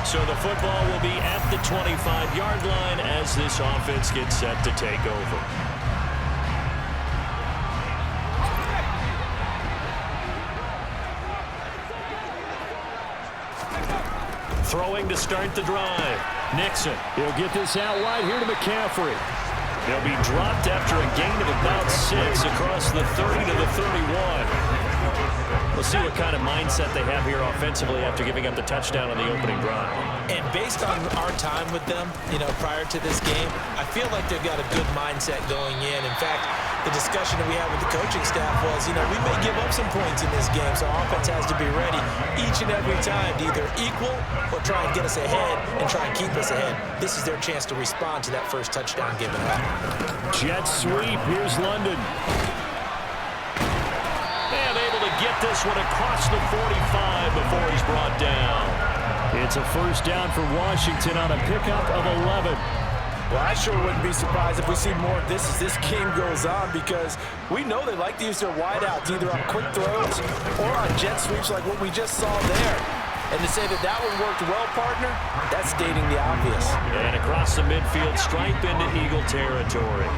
So the football will be at the 25-yard line as this offense gets set to take over. Throwing to start the drive. Nixon. He'll get this out wide here to McCaffrey. They'll be dropped after a gain of about 6 across the 30 to the 31. We'll see what kind of mindset they have here offensively after giving up the touchdown on the opening drive. And based on our time with them, prior to this game, I feel like they've got a good mindset going in. In fact, the discussion that we had with the coaching staff was, we may give up some points in this game, so our offense has to be ready each and every time to either equal or try and get us ahead and try and keep us ahead. This is their chance to respond to that first touchdown given up. Jet sweep. Here's London. And able to get this one across the 45 before he's brought down. It's a first down for Washington on a pickup of 11. Well, I sure wouldn't be surprised if we see more of this as this game goes on, because we know they like to use their wideouts either on quick throws or on jet sweeps like what we just saw there. And to say that that one worked well, partner, that's stating the obvious. And across the midfield, stripe into Eagle territory.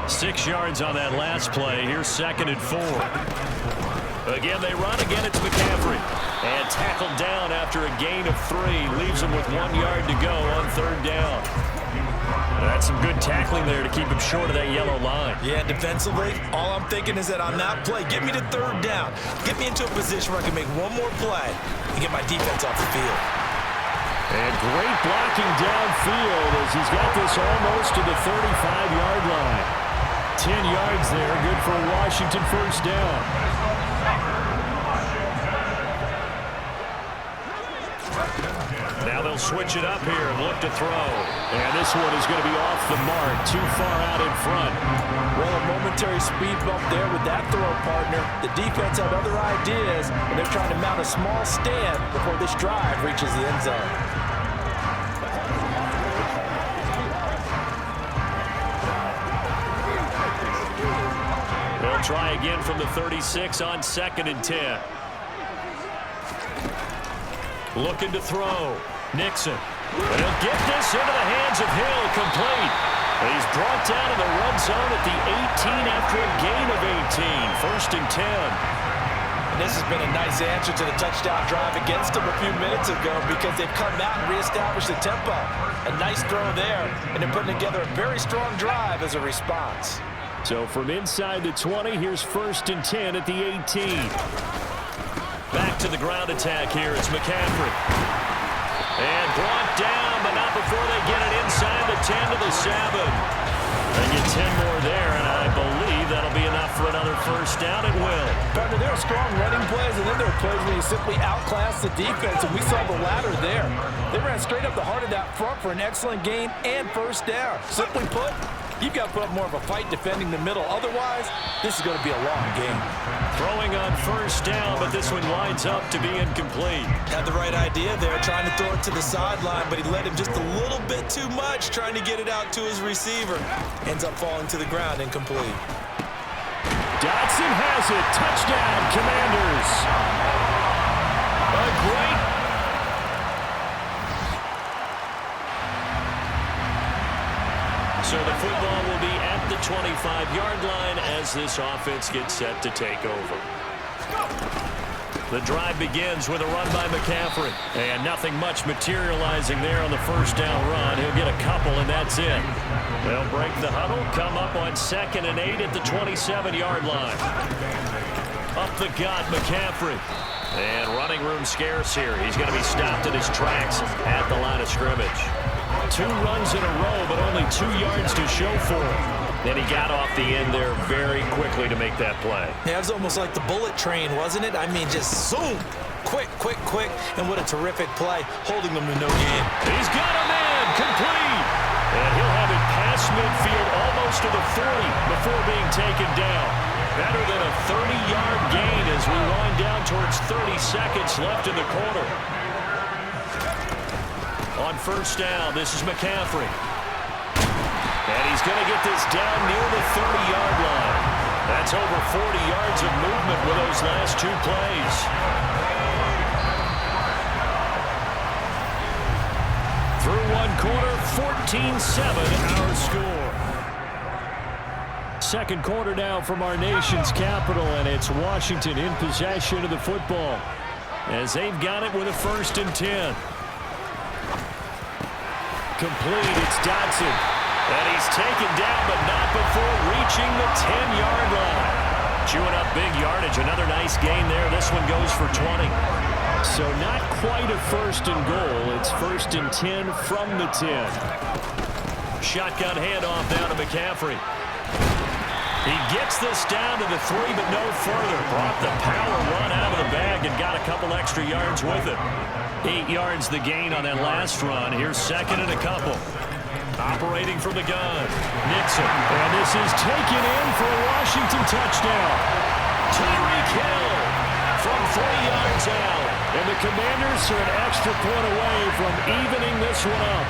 6 yards on that last play. Here's 2nd and 4. Again, they run. Again, it's McCaffrey. And tackled down after a gain of 3. Leaves him with 1 yard to go on 3rd down. That's some good tackling there to keep him short of that yellow line. Yeah, defensively, all I'm thinking is that on that play, get me to 3rd down. Get me into a position where I can make one more play and get my defense off the field. And great blocking downfield as he's got this almost to the 35-yard line. 10 yards there, good for Washington, first down. Now they'll switch it up here and look to throw. And this one is going to be off the mark, too far out in front. Well, a momentary speed bump there with that throw, partner. The defense had other ideas, and they're trying to mount a small stand before this drive reaches the end zone. They'll try again from the 36 on 2nd and 10. Looking to throw. Nixon. And he'll get this into the hands of Hill, complete. He's brought down in the red zone at the 18 after a gain of 18. 1st and 10. And this has been a nice answer to the touchdown drive against them a few minutes ago, because they've come out and reestablished the tempo. A nice throw there, and they're putting together a very strong drive as a response. So from inside the 20, here's 1st and 10 at the 18. Back to the ground attack here. It's McCaffrey. And brought down, but not before they get it inside the 10 to the 7. They get 10 more there, and I believe that'll be enough for another first down. It will. Partner, there are strong running plays, and then there are plays where you simply outclass the defense, and we saw the latter there. They ran straight up the heart of that front for an excellent gain and first down. Simply put, you've got to put up more of a fight defending the middle. Otherwise, this is going to be a long game. Throwing on first down, but this one winds up to be incomplete. Had the right idea there, trying to throw it to the sideline, but he led him just a little bit too much, trying to get it out to his receiver. Ends up falling to the ground, incomplete. Dotson has it. Touchdown, Commanders. A great So the football will be at the 25-yard line as this offense gets set to take over. The drive begins with a run by McCaffrey. And nothing much materializing there on the first down run. He'll get a couple, and that's it. They'll break the huddle, come up on 2nd and 8 at the 27-yard line. Up the gut, McCaffrey. And running room scarce here. He's going to be stopped in his tracks at the line of scrimmage. 2 runs in a row, but only 2 yards to show for it. Then he got off the end there very quickly to make that play. Yeah, it was almost like the bullet train, wasn't it? I mean, just zoom. Quick, quick, quick. And what a terrific play, holding them to no gain. He's got a man, complete. And he'll have it past midfield almost to the 40 before being taken down. Better than a 30-yard gain as we wind down towards 30 seconds left in the quarter. On first down, this is McCaffrey. And he's going to get this down near the 30-yard line. That's over 40 yards of movement with those last 2 plays. quarter, 14-7 our score. Second quarter now from our nation's capital, and it's Washington in possession of the football as they've got it with a 1st and 10. Complete, it's Dotson. And he's taken down, but not before reaching the 10-yard line. Chewing up big yardage. Another nice gain there. This one goes for 20. So not quite a 1st and goal. It's 1st and 10 from the 10. Shotgun handoff down to McCaffrey. He gets this down to the 3, but no further. Brought the power run out of the bag and got a couple extra yards with it. 8 yards the gain on that last run. Here's 2nd and a couple. Operating from the gun. Nixon. And this is taken in for a Washington touchdown. Tyreek Hill from 3 yards out. And the Commanders are an extra point away from evening this one up.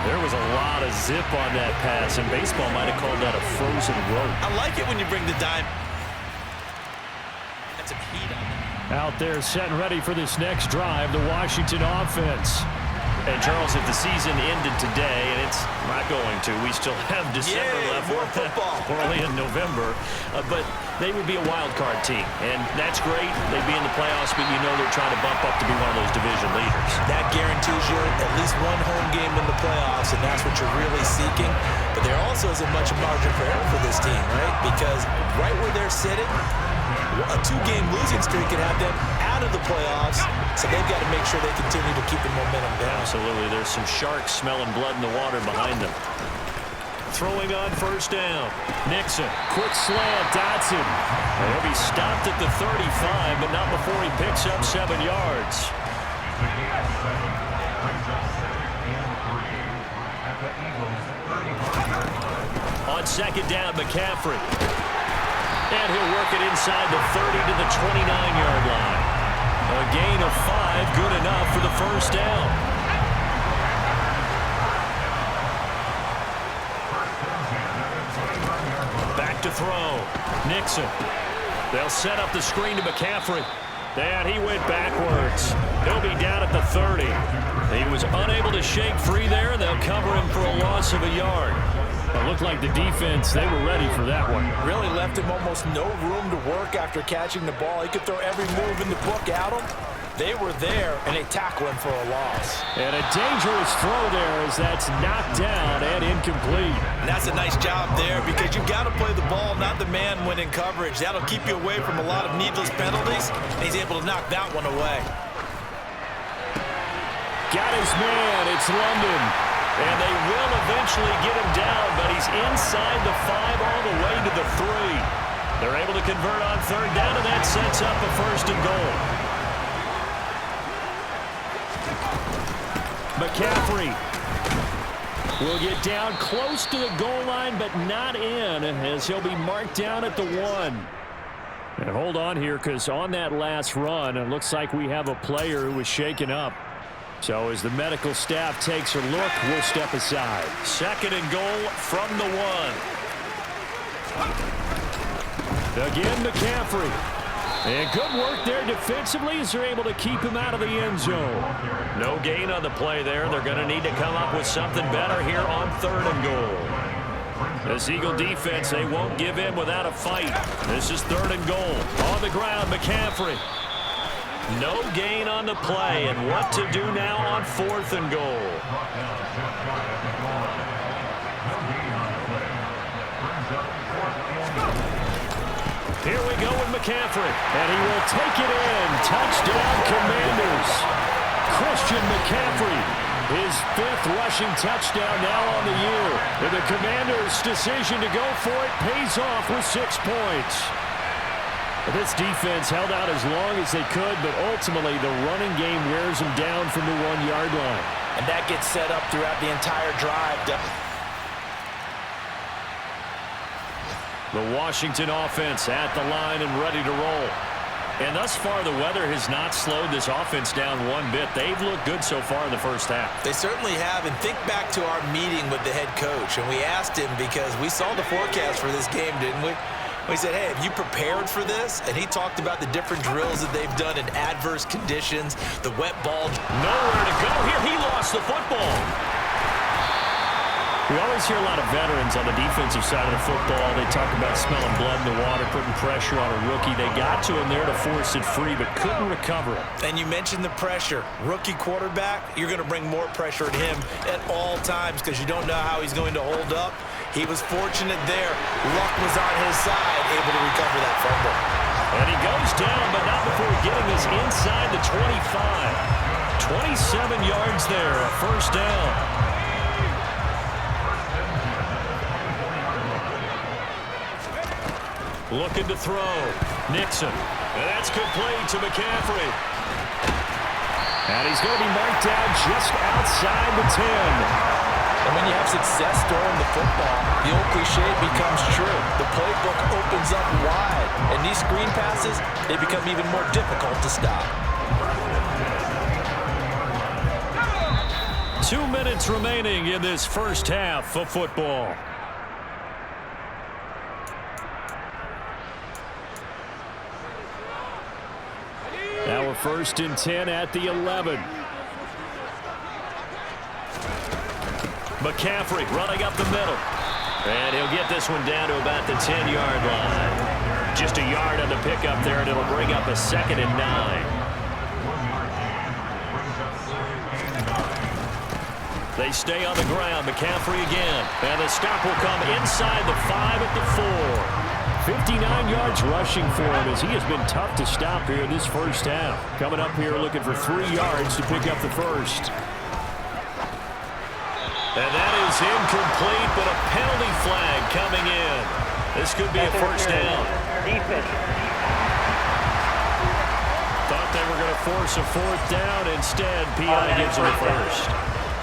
There was a lot of zip on that pass, and baseball might have called that a frozen rope. I like it when you bring the dime. That's some heat on it. Out there set and ready for this next drive, the Washington offense. And, Charles, if the season ended today, and it's not going to, we still have December left. More football. We're only in November. But they would be a wild card team, and that's great. They'd be in the playoffs, but you know they're trying to bump up to be one of those division leaders. That guarantees you at least one home game in the playoffs, and that's what you're really seeking. But there also isn't much margin for error for this team, right? Because right where they're sitting, a 2-game losing streak could have them out of the playoffs, so they've got to make sure they continue to keep the momentum down. Absolutely. There's some sharks smelling blood in the water behind them. Throwing on 1st down. Nixon. Quick slant, Dotson. He'll be stopped at the 35, but not before he picks up 7 yards. On 2nd down, McCaffrey. And he'll work it inside the 30 to the 29-yard line. A gain of 5, good enough for the 1st down. Back to throw. Nixon. They'll set up the screen to McCaffrey. And he went backwards. He'll be down at the 30. He was unable to shake free there, and they'll cover him for a loss of a yard. It looked like the defense, they were ready for that one. Really left him almost no room to work after catching the ball. He could throw every move in the book at him. They were there, and they tackle him for a loss. And a dangerous throw there as that's knocked down and incomplete. And that's a nice job there because you've got to play the ball, not the man when in coverage. That'll keep you away from a lot of needless penalties, and he's able to knock that one away. Got his man. It's London. And they will eventually get him down, but he's inside the 5 all the way to the 3. They're able to convert on 3rd down, and that sets up a 1st and goal. McCaffrey will get down close to the goal line, but not in, as he'll be marked down at the 1. And hold on here, because on that last run, it looks like we have a player who was shaken up. So as the medical staff takes a look, we'll step aside. 2nd and goal from the 1. Again, McCaffrey. And good work there defensively as they're able to keep him out of the end zone. No gain on the play there. They're going to need to come up with something better here on 3rd and goal. This Eagle defense, they won't give in without a fight. This is 3rd and goal. On the ground, McCaffrey. No gain on the play, and what to do now on 4th and goal. Here we go with McCaffrey. And he will take it in. Touchdown, Commanders. Christian McCaffrey, his 5th rushing touchdown now on the year. And the Commanders' decision to go for it pays off with 6 points. This defense held out as long as they could, but ultimately the running game wears them down from the 1-yard line. And that gets set up throughout the entire drive. The Washington offense at the line and ready to roll. And thus far, the weather has not slowed this offense down one bit. They've looked good so far in the first half. They certainly have. And think back to our meeting with the head coach. And we asked him because we saw the forecast for this game, didn't we? He said, hey, have you prepared for this? And he talked about the different drills that they've done in adverse conditions, the wet ball. Nowhere to go here. He lost the football. We always hear a lot of veterans on the defensive side of the football. They talk about smelling blood in the water, putting pressure on a rookie. They got to him there to force it free, but couldn't recover it. And you mentioned the pressure. Rookie quarterback, you're going to bring more pressure at him at all times because you don't know how he's going to hold up. He was fortunate there. Luck was on his side, able to recover that fumble. And he goes down, but not before getting us inside the 25. 27 yards there, a first down. Looking to throw. Nixon. And that's complete to McCaffrey. And he's going to be marked down just outside the 10. And when you have success throwing the football, the old cliche becomes true. The playbook opens up wide. And these screen passes, they become even more difficult to stop. 2 minutes remaining in this first half of football. Now we're 1st and 10 at the 11. McCaffrey running up the middle. And he'll get this one down to about the 10-yard line. Just a yard on the pickup there, and it'll bring up a 2nd and 9. They stay on the ground. McCaffrey again. And the stop will come inside the 5 at the 4. 59 yards rushing for him as he has been tough to stop here this first half. Coming up here looking for 3 yards to pick up the first. And that is incomplete, but a penalty flag coming in. This could be a first down. Thought they were going to force a 4th down. Instead, P.I. gives him a first.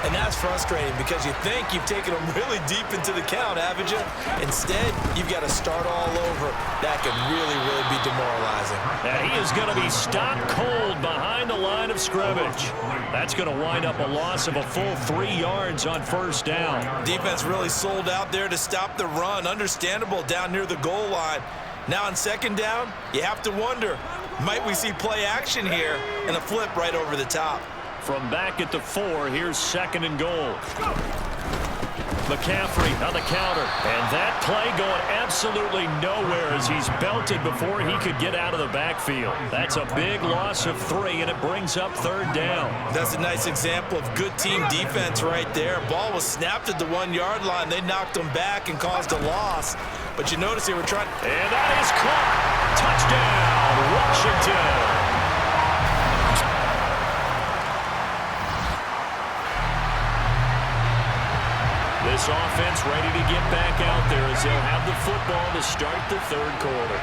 And that's frustrating because you think you've taken them really deep into the count, haven't you? Instead, you've got to start all over. That can really, really be demoralizing. And he is going to be stopped cold behind the line of scrimmage. That's going to wind up a loss of a full 3 yards on first down. Defense really sold out there to stop the run. Understandable down near the goal line. Now on 2nd down, you have to wonder, might we see play action here and a flip right over the top? From back at the 4, here's 2nd and goal. McCaffrey on the counter. And that play going absolutely nowhere as he's belted before he could get out of the backfield. That's a big loss of 3, and it brings up 3rd down. That's a nice example of good team defense right there. Ball was snapped at the 1-yard line. They knocked him back and caused a loss. But you notice they were trying. And that is caught. Touchdown, Washington. This offense ready to get back out there as they'll have the football to start the 3rd quarter.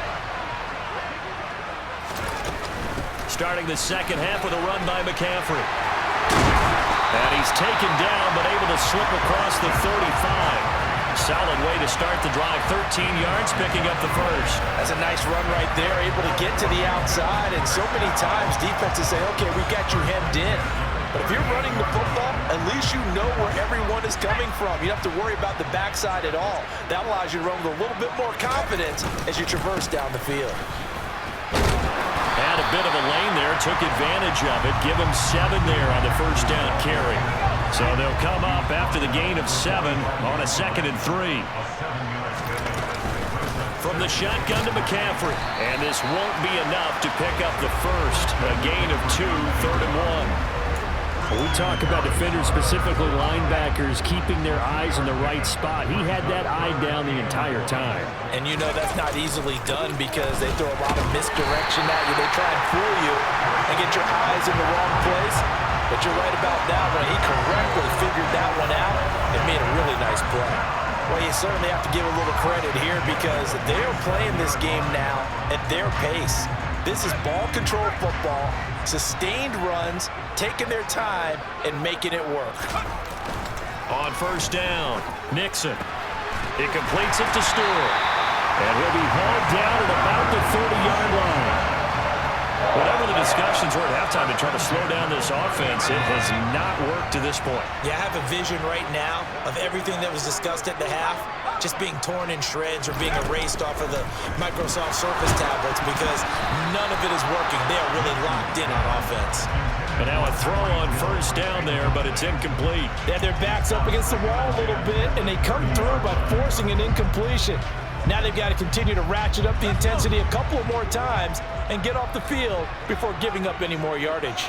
Starting the 2nd half with a run by McCaffrey. And he's taken down but able to slip across the 35. Solid way to start the drive. 13 yards, picking up the first. That's a nice run right there, able to get to the outside. And so many times defenses say, okay, we got you hemmed in. But if you're running the football, at least you know where everyone is coming from. You don't have to worry about the backside at all. That allows you to run with a little bit more confidence as you traverse down the field. Had a bit of a lane there, took advantage of it. Give him 7 there on the first down carry. So they'll come up after the gain of 7 on a 2nd and 3. From the shotgun to McCaffrey. And this won't be enough to pick up the first. A gain of 2, 3rd and 1. We talk about defenders, specifically linebackers, keeping their eyes in the right spot. He had that eye down the entire time. And you know that's not easily done because they throw a lot of misdirection at you. They try and fool you and get your eyes in the wrong place. But you're right about that one. He correctly figured that one out and made a really nice play. Well, you certainly have to give a little credit here because they're playing this game now at their pace. This is ball control football, sustained runs, taking their time, and making it work. On first down, Nixon. He completes it to Stewart. And he'll be hauled down at about the 30-yard line. Whatever the discussions were at halftime to try to slow down this offense, it has not worked to this point. Yeah, I have a vision right now of everything that was discussed at the half just being torn in shreds or being erased off of the Microsoft Surface tablets because none of it is working. They are really locked in on offense. And now a throw on first down there, but it's incomplete. They had their backs up against the wall a little bit, and they come through by forcing an incompletion. Now they've got to continue to ratchet up the intensity a couple of more times and get off the field before giving up any more yardage.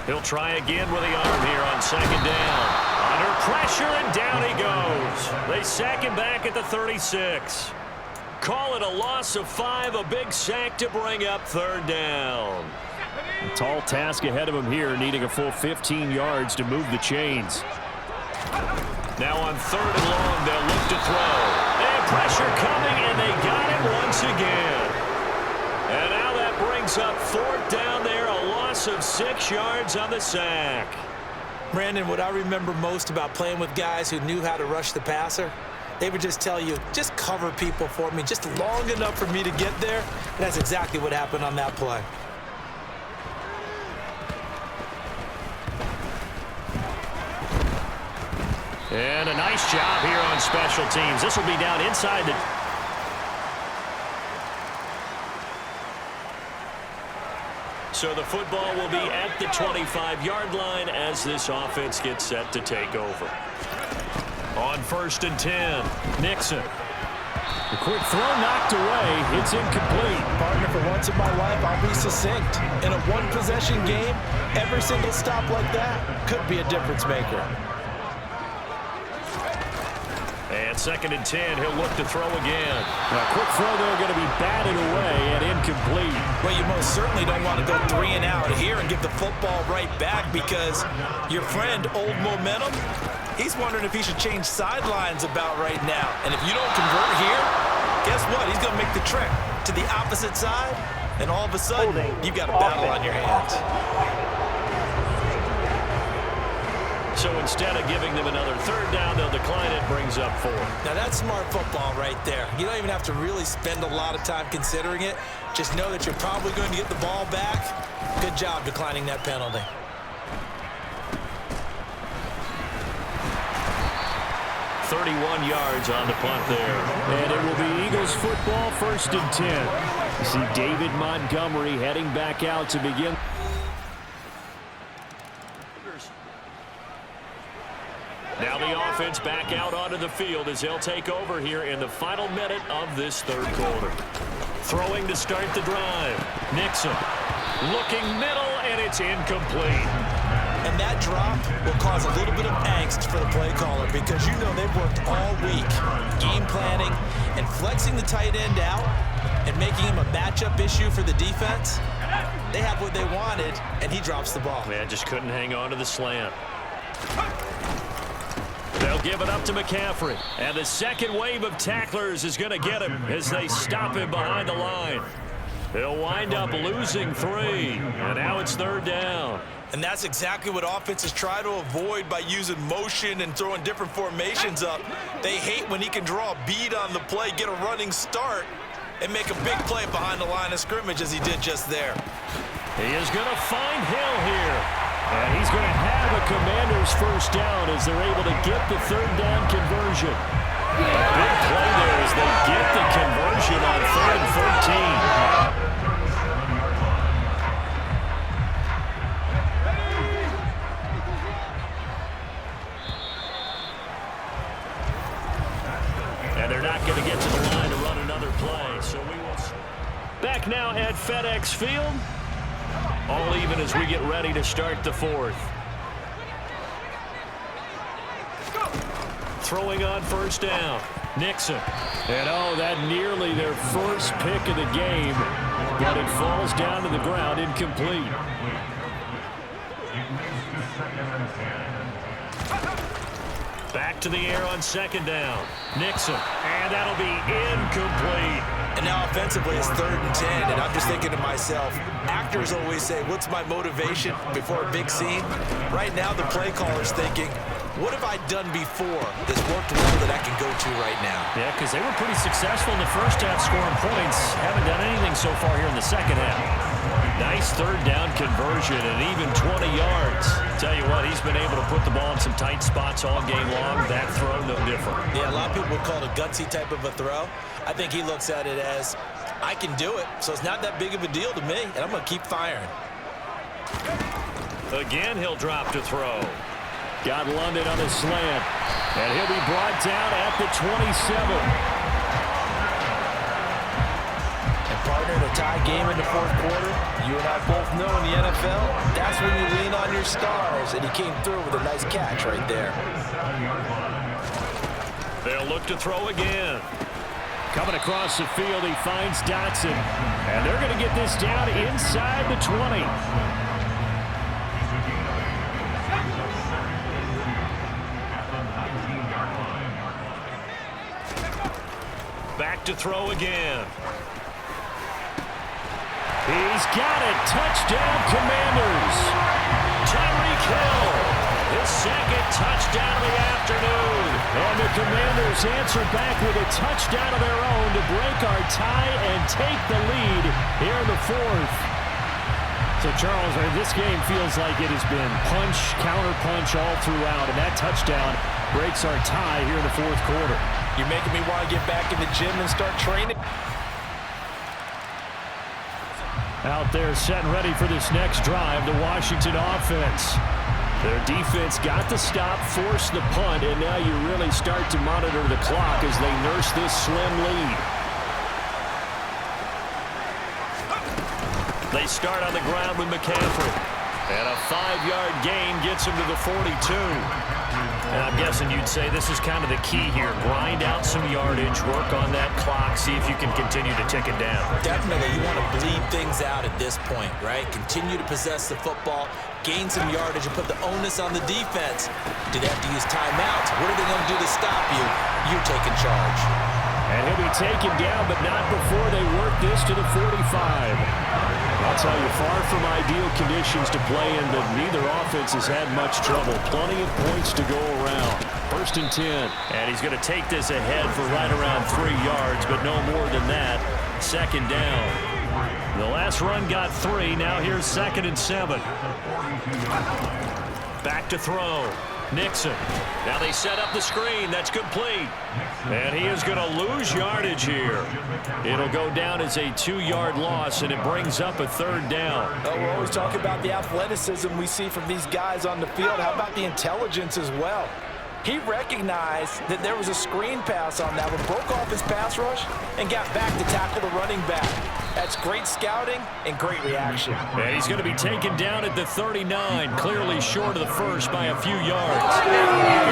He'll try again with the arm here on second down. Under pressure, and down he goes. They sack him back at the 36. Call it a loss of 5, a big sack to bring up third down. A tall task ahead of him here, needing a full 15 yards to move the chains. Now on third and long, they'll look to throw. They have pressure coming, and they got it once again. And now that brings up fourth down there, a loss of 6 yards on the sack. Brandon, what I remember most about playing with guys who knew how to rush the passer, they would just tell you, just cover people for me, just long enough for me to get there. And that's exactly what happened on that play. And a nice job here on special teams. This will be down inside the... So the football will be at the 25-yard line as this offense gets set to take over. On first and 10, Nixon. A quick throw knocked away. It's incomplete. Partner, for once in my life, I'll be succinct. In a one-possession game, every single stop like that could be a difference maker. And second and 10, he'll look to throw again. A quick throw there going to be batted away and incomplete. Well, you most certainly don't want to go 3 and out here and give the football right back because your friend, Old Momentum, he's wondering if he should change sidelines about right now. And if you don't convert here, guess what? He's going to make the trek to the opposite side, and all of a sudden, you've got a battle on your hands. So instead of giving them another third down, they'll decline it, brings up 4. Now, that's smart football right there. You don't even have to really spend a lot of time considering it. Just know that you're probably going to get the ball back. Good job declining that penalty. "31 yards on the punt there. And it will be Eagles football, first and 10. You see David Montgomery heading back out to begin. Now the offense back out onto the field as they'll take over here in the final minute of this third quarter. Throwing to start the drive. Nixon looking middle, and it's incomplete. And that drop will cause a little bit of angst for the play caller because you know they've worked all week game planning and flexing the tight end out and making him a matchup issue for the defense. They have what they wanted, and he drops the ball. Man, just couldn't hang on to the slant. They'll give it up to McCaffrey. And the second wave of tacklers is going to get him as they stop him behind the line. He'll wind up losing 3. And now it's third down. And that's exactly what offenses try to avoid by using motion and throwing different formations up. They hate when he can draw a bead on the play, get a running start, and make a big play behind the line of scrimmage as he did just there. He is going to find Hill here. And he's going to have a Commander's first down as they're able to get the third down conversion. A big play there as they get the conversion on 3rd and 14. And they're not going to get to the line to run another play, so we will. Back now at FedEx Field. All even as we get ready to start the fourth. Throwing on first down. Nixon. And oh, that nearly their first pick of the game, but it falls down to the ground incomplete. Back to the air on second down. Nixon. And that'll be incomplete. And now offensively it's 3rd and 10, and I'm just thinking to myself, actors always say, what's my motivation before a big scene? Right now the play caller's thinking, what have I done before that's worked well that I can go to right now? Yeah, because they were pretty successful in the first half scoring points. Haven't done anything so far here in the second half. Nice third down conversion and even 20 yards. Tell you what, he's been able to put the ball in some tight spots all game long. That throw, no different. Yeah, a lot of people would call it a gutsy type of a throw. I think he looks at it as, I can do it, so it's not that big of a deal to me, and I'm going to keep firing. Again, he'll drop to throw. Got London on the slant, and he'll be brought down at the 27. Partner, a tie game in the fourth quarter. You and I both know in the NFL, that's when you lean on your stars, and he came through with a nice catch right there. They'll look to throw again. Coming across the field, he finds Dotson, and they're going to get this down inside the 20. Back to throw again. He's got it. Touchdown, Commanders. Tyreek Hill, his second touchdown of the afternoon. And the Commanders answer back with a touchdown of their own to break our tie and take the lead here in the fourth. So, Charles, this game feels like it has been punch, counter-punch all throughout, and that touchdown breaks our tie here in the fourth quarter. You're making me want to get back in the gym and start training. Out there set and ready for this next drive, the Washington offense. Their defense got the stop, forced the punt, and now you really start to monitor the clock as they nurse this slim lead. They start on the ground with McCaffrey. And a 5-yard gain gets him to the 42. And I'm guessing you'd say this is kind of the key here. Grind out some yardage, work on that clock, see if you can continue to tick it down. Definitely, you want to bleed things out at this point, right? Continue to possess the football, gain some yardage, and put the onus on the defense. Do they have to use timeouts? What are they going to do to stop you? You're taking charge. And he'll be taken down, but not before they work this to the 45. I'll tell you, far from ideal conditions to play in, but neither offense has had much trouble. Plenty of points to go around. 1st and 10. And he's going to take this ahead for right around 3 yards, but no more than that. 2nd down. The last run got 3. Now here's 2nd and 7. Back to throw. Nixon. Now they set up the screen. That's complete. And he is going to lose yardage here. It'll go down as a 2-yard loss, and it brings up a 3rd down. Oh, we're always talking about the athleticism we see from these guys on the field. How about the intelligence as well? He recognized that there was a screen pass on that one, broke off his pass rush, and got back to tackle the running back. That's great scouting and great reaction. And he's going to be taken down at the 39, clearly short of the first by a few yards.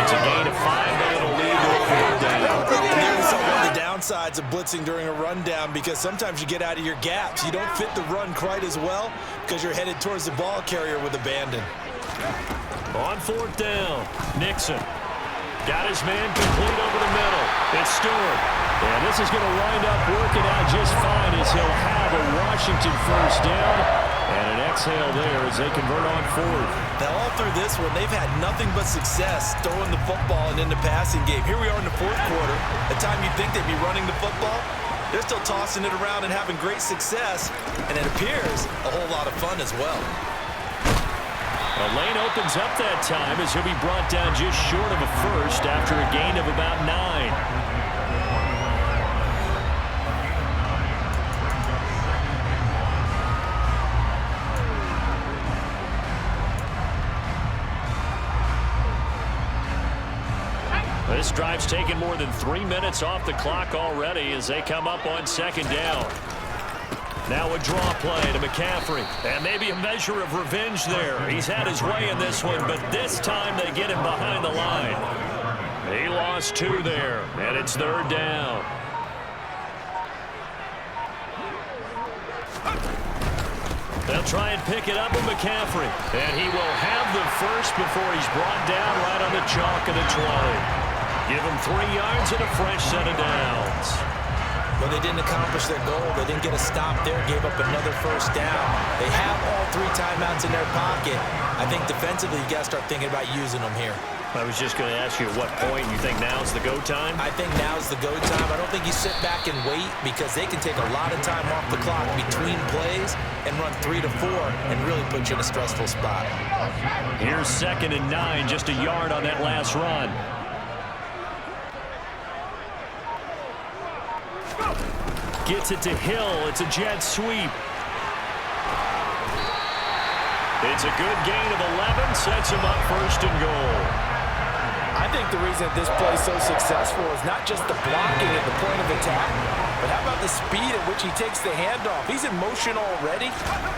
It's a gain of 5, and it'll lead to a 4th down. And there's one of the downsides of blitzing during a rundown, because sometimes you get out of your gaps. You don't fit the run quite as well because you're headed towards the ball carrier with abandon. On 4th down, Nixon. Got his man complete over the middle. It's Stewart. And this is going to wind up working out just fine as he'll have a Washington 1st down. And an exhale there as they convert on 4th. Now, all through this one, they've had nothing but success throwing the football and in the passing game. Here we are in the 4th quarter. The time you'd think they'd be running the football, they're still tossing it around and having great success. And it appears a whole lot of fun as well. A lane opens up that time as he'll be brought down just short of a 1st after a gain of about 9. This drive's taken more than 3 minutes off the clock already as they come up on 2nd down. Now a draw play to McCaffrey. And maybe a measure of revenge there. He's had his way in this one, but this time they get him behind the line. He lost 2 there, and it's 3rd down. They'll try and pick it up with McCaffrey. And he will have the 1st before he's brought down right on the chalk of the 20. Give him 3 yards and a fresh set of downs. But they didn't accomplish their goal. They didn't get a stop there, gave up another 1st down. They have all 3 timeouts in their pocket. I think defensively you got to start thinking about using them here. I was just going to ask you at what point you think now's the go time? I think now's the go time. I don't think you sit back and wait because they can take a lot of time off the clock between plays and run 3 to 4 and really put you in a stressful spot. Here's 2nd and 9, just a yard on that last run. Gets it to Hill. It's a jet sweep. It's a good gain of 11. Sets him up 1st and goal. I think the reason that this play is so successful is not just the blocking at the point of attack, but how about the speed at which he takes the handoff? He's in motion already,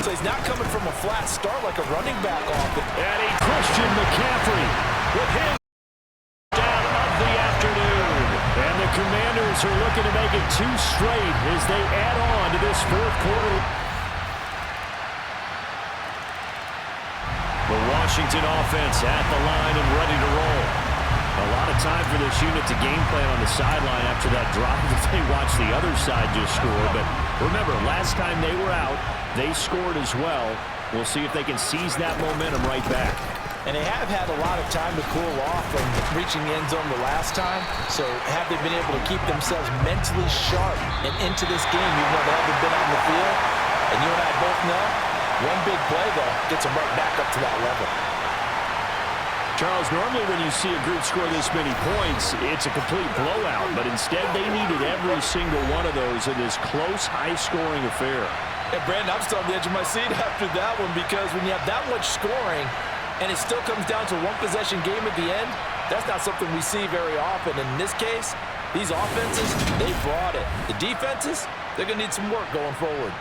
so he's not coming from a flat start like a running back off. And Christian McCaffrey with his down of the afternoon. And the Commanders are looking to make it 2 straight as they add on to this 4th quarter. The Washington offense at the line and ready to roll. A lot of time for this unit to game plan on the sideline after that drop that they watched the other side just score. But remember, last time they were out, they scored as well. We'll see if they can seize that momentum right back. And they have had a lot of time to cool off from reaching the end zone the last time. So have they been able to keep themselves mentally sharp and into this game even though they haven't been on the field? And you and I both know, one big play, though, gets them right back up to that level. Charles, normally when you see a group score this many points, it's a complete blowout. But instead, they needed every single one of those in this close, high-scoring affair. And Brandon, I'm still on the edge of my seat after that one because when you have that much scoring and it still comes down to one possession game at the end, that's not something we see very often. In this case, these offenses, they brought it. The defenses, they're going to need some work going forward.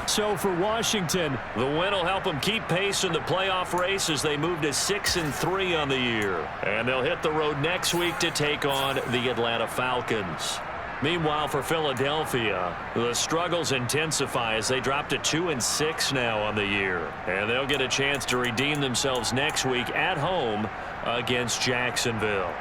So for Washington, the win will help them keep pace in the playoff race as they move to 6-3 on the year. And they'll hit the road next week to take on the Atlanta Falcons. Meanwhile, for Philadelphia, the struggles intensify as they drop to 2-6 now on the year. And they'll get a chance to redeem themselves next week at home against Jacksonville.